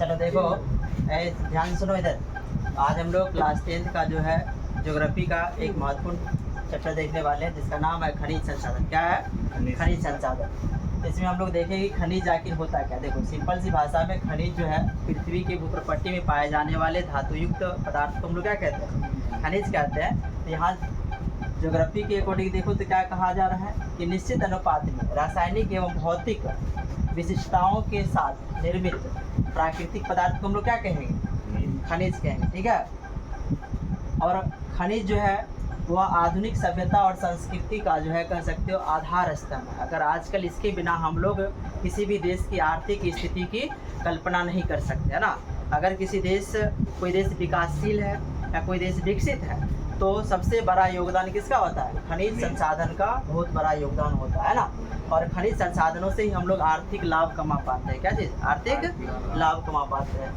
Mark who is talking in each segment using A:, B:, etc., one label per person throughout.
A: चलो देखो, ध्यान सुनो इधर। आज हम लोग क्लास 10th का जो है ज्योग्राफी का एक महत्वपूर्ण चैप्टर देखने वाले हैं, जिसका नाम है खनिज संसाधन। क्या है? खनिज संसाधन। इसमें हम लोग देखेंगे कि खनिज आखिर होता क्या। देखो सिंपल सी भाषा में खनिज जो है पृथ्वी के भूप्रपट्टी में पाए जाने वाले धातुयुक्त पदार्थ को हम लोग क्या कहते हैं? खनिज कहते हैं। तो यहाँ ज्योग्राफी के अकॉर्डिंग देखो तो क्या कहा जा रहा है कि निश्चित अनुपात में रासायनिक एवं भौतिक विशिष्टताओं के साथ निर्मित प्राकृतिक पदार्थ को हम लोग क्या कहेंगे? खनिज कहेंगे। ठीक है। और खनिज जो है वह आधुनिक सभ्यता और संस्कृति का जो है कह सकते हो आधार स्तंभ है। अगर आजकल इसके बिना हम लोग किसी भी देश की आर्थिक स्थिति की कल्पना नहीं कर सकते, है ना। अगर कोई देश विकासशील है या कोई देश विकसित है तो सबसे बड़ा योगदान किसका होता है? खनिज संसाधन का बहुत बड़ा योगदान होता है ना। और खनिज संसाधनों से ही हम लोग आर्थिक लाभ कमा पाते हैं। क्या चीज़? आर्थिक लाभ कमा पाते हैं।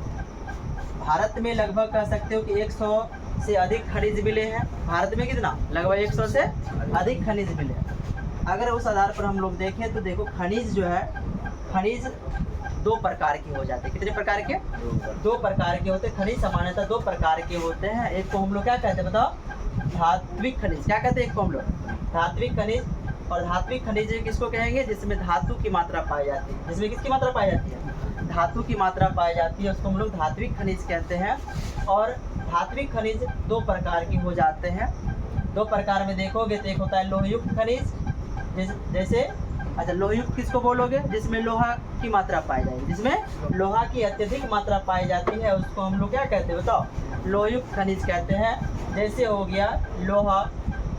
A: भारत में लगभग कह सकते हो कि 100 से अधिक खनिज मिले हैं। भारत में कितना? लगभग 100 से अधिक खनिज मिले हैं। अगर उस आधार पर हम लोग देखें तो देखो खनिज जो है, खनिज दो प्रकार के हो जाते हैं। कितने प्रकार के? दो प्रकार के होते हैं। खनिज सामान्यतः दो प्रकार के होते हैं। एक को हम लोग क्या कहते हैं बताओ? धात्विक खनिज। क्या कहते हैं एक को हम लोग? धात्विक खनिज। और धात्विक खनिज किसको कहेंगे? जिसमें धातु की मात्रा पाई जाती है। जिसमें किसकी मात्रा पाई जाती है? धातु की मात्रा पाई जाती है, उसको हम लोग धात्विक खनिज कहते हैं। और धात्विक खनिज दो प्रकार के हो जाते हैं। दो प्रकार में देखोगे तो एक होता है लोहयुक्त खनिज, जैसे अच्छा लोहयुक्त किसको बोलोगे? जिसमें लोहा की मात्रा पाई जाएगी। जिसमें लोहा की अत्यधिक मात्रा पाई जाती है उसको हम लोग क्या कहते हैं बताओ? लोहयुक्त खनिज कहते हैं। जैसे हो गया लोहा,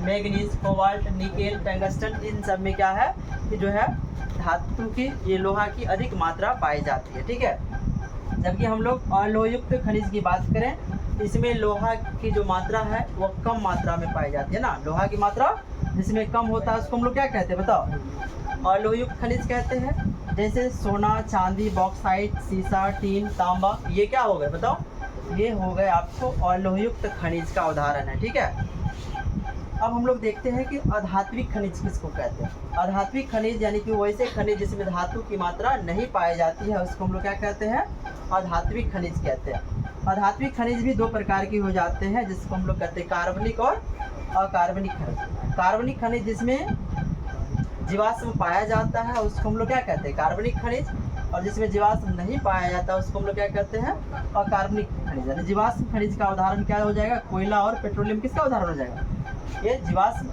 A: मैग्नीज, कोबाल्ट, निकेल, टंगस्टन। इन सब में क्या है कि जो है धातु की, ये लोहा की अधिक मात्रा पाई जाती है। ठीक है। जबकि हम लोग अलोहयुक्त खनिज की बात करें, इसमें लोहा की जो मात्रा है वो कम मात्रा में पाई जाती है ना। लोहा की मात्रा जिसमें कम होता है उसको हम लोग क्या कहते हैं बताओ? अलोहयुक्त खनिज कहते हैं। जैसे सोना, चांदी, बॉक्साइट, सीसा, टीन, तांबा, ये क्या हो गए बताओ? ये हो गए आपको अलोहयुक्त खनिज का उदाहरण है। ठीक है। अब हम लोग देखते हैं कि अधात्विक खनिज किसको कहते हैं। अधात्विक खनिज यानी कि वैसे खनिज जिसमें धातु की मात्रा नहीं पाई जाती है उसको हम लोग क्या कहते हैं? अधात्विक खनिज कहते हैं। अधात्विक खनिज भी दो प्रकार के हो जाते हैं, जिसको हम लोग कहते हैं कार्बनिक और अकार्बनिक खनिज। कार्बनिक खनिज जिसमें जीवाश्म पाया जाता है उसको हम लोग क्या कहते हैं? कार्बनिक खनिज। और जिसमें जीवाश्म नहीं पाया जाता उसको हम लोग क्या कहते हैं? अकार्बनिक खनिज। यानी जीवाश्म खनिज का उदाहरण क्या हो जाएगा? कोयला और पेट्रोलियम किसका उदाहरण हो जाएगा? ये जीवाश्म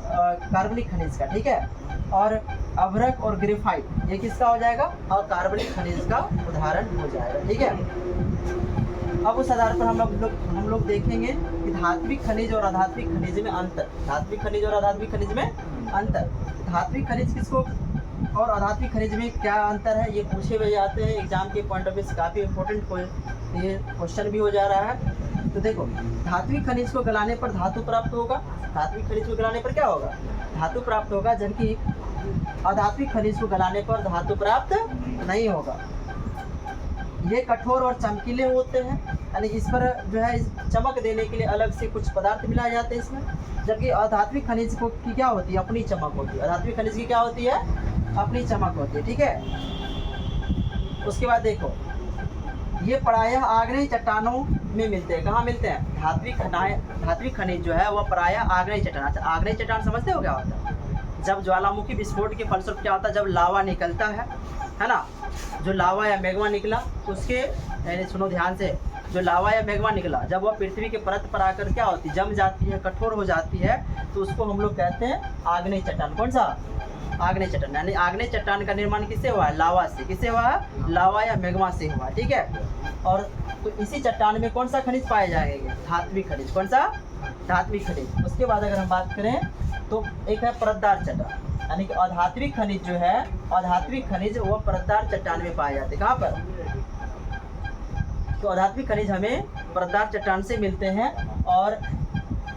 A: कार्बनिक खनिज का। ठीक है। और अभ्रक और ग्रेफाइट ये किसका हो जाएगा? अकार्बनिक खनिज का उदाहरण हो जाएगा। ठीक है। अब उस आधार पर हम लोग देखेंगे कि धात्विक खनिज और अधात्विक खनिज में अंतर। धात्विक खनिज और अधात्विक खनिज में अंतर। धात्विक खनिज किसको और अधात्विक खनिज में क्या अंतर है, ये पूछे हुए जाते हैं एग्जाम के पॉइंट ऑफ व्यू से। काफ़ी इंपॉर्टेंट ये क्वेश्चन भी हो जा रहा है। तो देखो धात्विक खनिज को गलाने पर धातु प्राप्त होगा। धात्विक खनिज को गलाने पर क्या होगा? धातु प्राप्त होगा। जबकि अधात्विक खनिज को गलाने पर धातु प्राप्त नहीं होगा। ये कठोर और चमकीले होते हैं, यानी इस पर जो है चमक देने के लिए अलग से कुछ पदार्थ मिलाए जाते हैं इसमें। जबकि अधात्विक खनिज को की क्या होती है? अपनी चमक होती है। अधात्विक खनिज की क्या होती है? अपनी चमक होती है। ठीक है। उसके बाद देखो ये प्रायः आग्नेय चट्टानों में मिलते हैं। कहाँ मिलते हैं? धात्विक खनिज जो है वह प्रायः आग्नेय चट्टान। अच्छा आग्नेय चट्टान समझते हो क्या होता है? जब ज्वालामुखी विस्फोट के फलस्वरूप क्या होता है? जब लावा निकलता है ना, जो लावा या मैग्मा निकला उसके, यानी सुनो ध्यान से, जो लावा या मैग्मा निकला जब वह पृथ्वी के परत पर आकर क्या होती है? जम जाती है, कठोर हो जाती है, तो उसको हम लोग कहते हैं आग्नेय चट्टान। कौन सा? आग्नेय चट्टान। यानी आग्नेय चट्टान का निर्माण किससे हुआ है? लावा से। किससे हुआ है? लावा या मैग्मा से हुआ। ठीक है। और तो इसी चट्टान में कौन सा खनिज पाए जाएंगे? धात्विक खनिज। कौन सा? धात्विक खनिज। उसके बाद अगर हम बात करें तो एक है परतदार चट्टान, यानी कि अधात्विक खनिज जो है, अधात्विक खनिज वो परतदार चट्टान में पाए जाते हैं। कहाँ पर? तो अधात्विक खनिज हमें परतदार चट्टान से मिलते हैं। और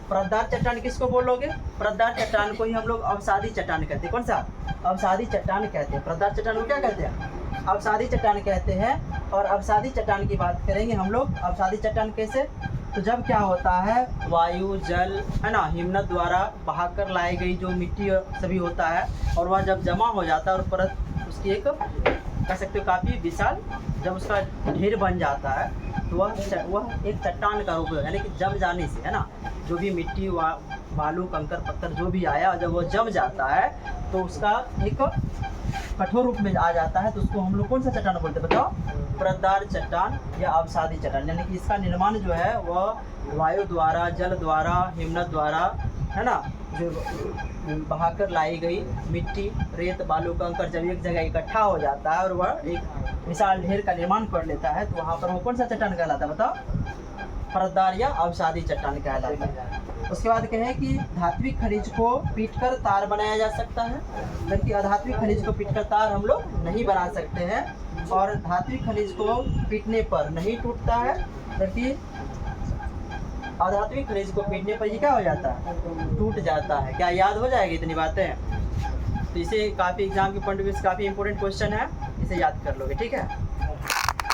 A: परतदार चट्टान किसको बोलोगे? परतदार चट्टान को ही हम लोग अवसादी चट्टान कहते हैं। कौन सा? अवसादी चट्टान कहते हैं। परतदार चट्टान को क्या कहते हैं? अवसादी चट्टान कहते हैं। और अवसादी चट्टान की बात करेंगे हम लोग। अवसादी चट्टान कैसे? तो जब क्या होता है वायु, जल, है ना, हिमनद द्वारा बहाकर लाई गई जो मिट्टी सभी होता है, और वह जब जमा हो जाता है और परत उसकी एक कह सकते हो काफ़ी विशाल, जब उसका ढेर बन जाता है तो वह एक चट्टान का रूप है, यानी कि जम जाने से, है ना, जो भी मिट्टी बालू कंकर पत्थर जो भी आया, जब वो जम जाता है तो उसका एक कठोर रूप में आ जाता है, तो उसको हम लोग कौन सा चट्टान बोलते हैं बताओ? परतदार चट्टान या अवसादी चट्टान। यानी कि इसका निर्माण जो है वह वायु द्वारा, जल द्वारा, हिमनद द्वारा, है ना, जो बहाकर लाई गई मिट्टी, रेत, बालू, कंकर जब एक जगह इकट्ठा हो जाता है और वह एक विशाल ढेर का निर्माण कर लेता है, तो वहाँ पर वो कौन सा चट्टान कहलाता है बताओ? परतदार या अवसादी चट्टान कहलाता है। उसके बाद कहें कि धात्विक खनिज को पीटकर तार बनाया जा सकता है, जबकि अधात्विक खनिज को पीटकर तार हम लोग नहीं बना सकते हैं, और धात्विक खनिज को पीटने पर नहीं टूटता है, जबकि अधात्विक खनिज को पीटने पर ये क्या हो जाता है? टूट जाता है। क्या याद हो जाएगी इतनी बातें? तो इसे काफ़ी एग्जाम के पॉइंट ऑफ व्यू से काफ़ी इंपॉर्टेंट क्वेश्चन है, इसे याद कर लोगे, ठीक है।